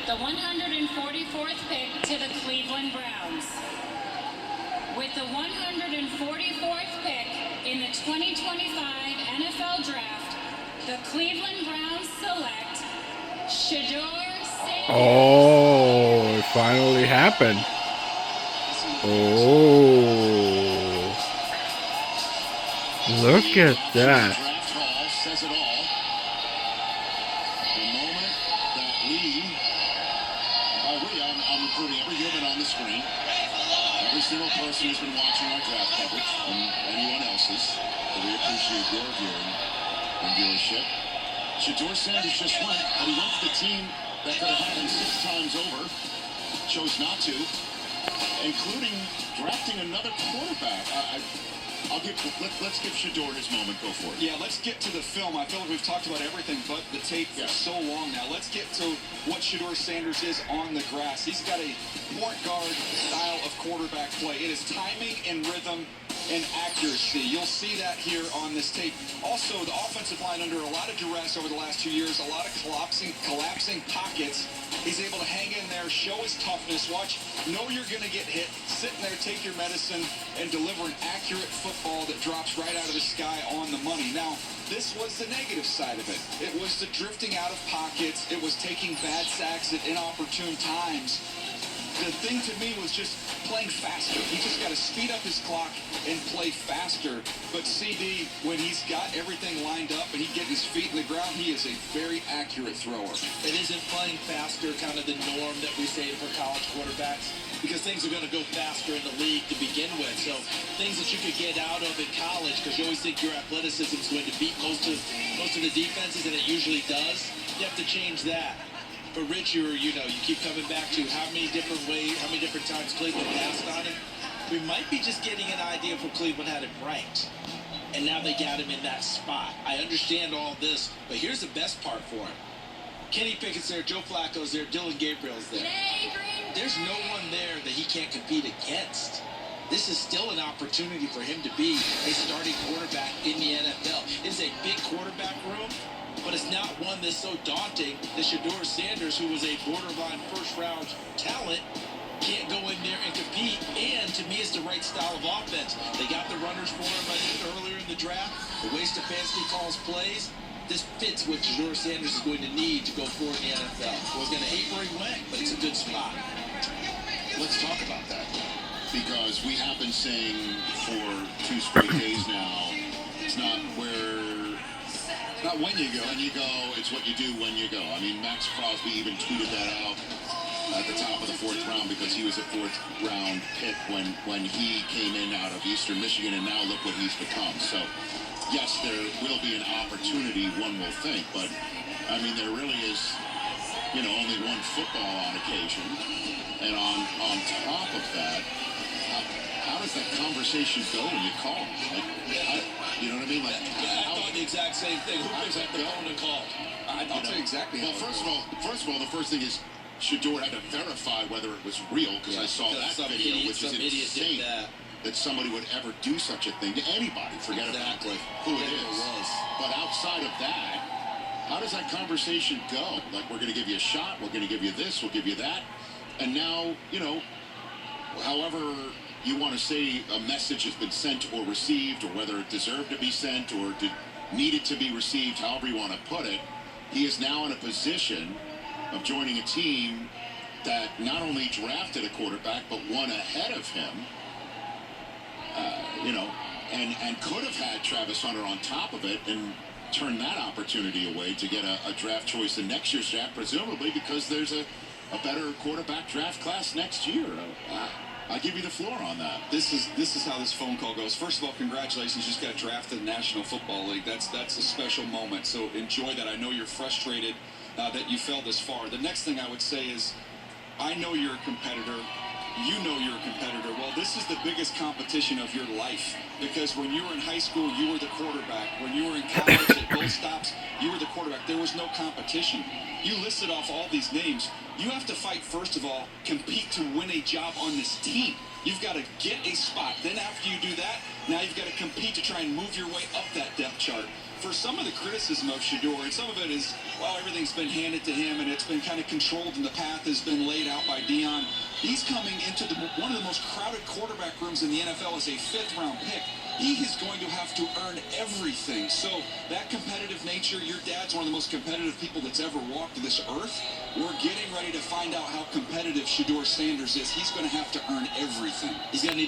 the 144th pick to the Cleveland Browns. With the 144th pick in the 2025 NFL Draft, the Cleveland Browns select Shadeur. Oh, it finally happened. Oh, look at that. Draft hall says it all. The moment that I'm including every human on the screen, every single person who's been watching our draft coverage, and anyone else's, so we appreciate your viewing and viewership. Shadeur Sanders just went, and he went to the team that could have had him 6 times over, chose not to, including drafting another quarterback. Let's give Shadeur his moment. Go for it. Yeah, let's get to the film. I feel like we've talked about everything but the tape for so long now. Let's get to what Shadeur Sanders is on the grass. He's got a point guard style of quarterback play. It is timing and rhythm and accuracy. You'll see that here on this tape. Also, the offensive line under a lot of duress over the last 2 years, a lot of collapsing pockets. He's able to hang in there, show his toughness. Watch, know you're going to get hit, sit in there, take your medicine, and deliver an accurate football that drops right out of the sky on the money. Now, this was the negative side of it. It was the drifting out of pockets. It was taking bad sacks at inopportune times. The thing to me was just playing faster. He just got to speed up his clock and play faster. But CD, when he's got everything lined up and he gets his feet in the ground, he is a very accurate thrower. It isn't playing faster kind of the norm that we say for college quarterbacks, because things are going to go faster in the league to begin with. So things that you could get out of in college, because you always think your athleticism is going to beat most of the defenses, and it usually does. You have to change that. But Rich, you keep coming back to how many different ways, how many different times Cleveland passed on him. We might be just getting an idea of where Cleveland had him ranked. And now they got him in that spot. I understand all this, but here's the best part for him. Kenny Pickett's there, Joe Flacco's there, Dylan Gabriel's there. There's no one there that he can't compete against. This is still an opportunity for him to be a starting quarterback in the NFL. It's a big quarterback room, but it's not one that's so daunting that Shadeur Sanders, who was a borderline first-round talent, can't go in there and compete. And to me, it's the right style of offense. They got the runners for him, I think, earlier in the draft. The way Stefanski calls plays, this fits what Shadeur Sanders is going to need to go forward in the NFL. I was going to hate where he went, but it's a good spot. Let's talk about that, because we have been saying for 2 straight days now, it's not when you go, it's what you do when you go. I mean, Max Crosby even tweeted that out at the top of the 4th round, because he was a 4th round pick when he came in out of Eastern Michigan, and now look what he's become. So, yes, there will be an opportunity, one will think, but, I mean, there really is, only one football on occasion. And on top of that, how does that conversation go when you call him? You know what I mean? I thought the exact same thing. Who picks up the phone and called? I'll tell you exactly. Well, first of all, the first thing is Shadeur had to verify whether it was real, because I saw that video, which is insane that somebody would ever do such a thing to anybody. Forget about who it is. But outside of that, how does that conversation go? Like, we're going to give you a shot, we're going to give you this, we'll give you that. And now, however you want to say a message has been sent or received, or whether it deserved to be sent or needed to be received, however you want to put it, he is now in a position of joining a team that not only drafted a quarterback, but one ahead of him, and could have had Travis Hunter on top of it and turned that opportunity away to get a draft choice in next year's draft, presumably because there's a better quarterback draft class next year. I'll give you the floor on that. This is how this phone call goes. First of all, congratulations. You just got drafted in the National Football League. That's a special moment. So enjoy that. I know you're frustrated that you fell this far. The next thing I would say is, I know you're a competitor. You know you're a competitor. Well, this is the biggest competition of your life, because when you were in high school, you were the quarterback. When you were in college at both stops, you were the quarterback. There was no competition. You listed off all these names. You have to fight, first of all, compete to win a job on this team. You've got to get a spot. Then after you do that, now you've got to compete to try and move your way up that depth chart. For some of the criticism of Shadeur, and some of it is, well, everything's been handed to him and it's been kind of controlled and the path has been laid out by Dion. He's coming into one of the most crowded quarterback rooms in the NFL as a fifth-round pick. He is going to have to earn everything. So that competitive nature, your dad's one of the most competitive people that's ever walked this earth. We're getting ready to find out how competitive Shadeur Sanders is. He's going to have to earn everything. He's going to need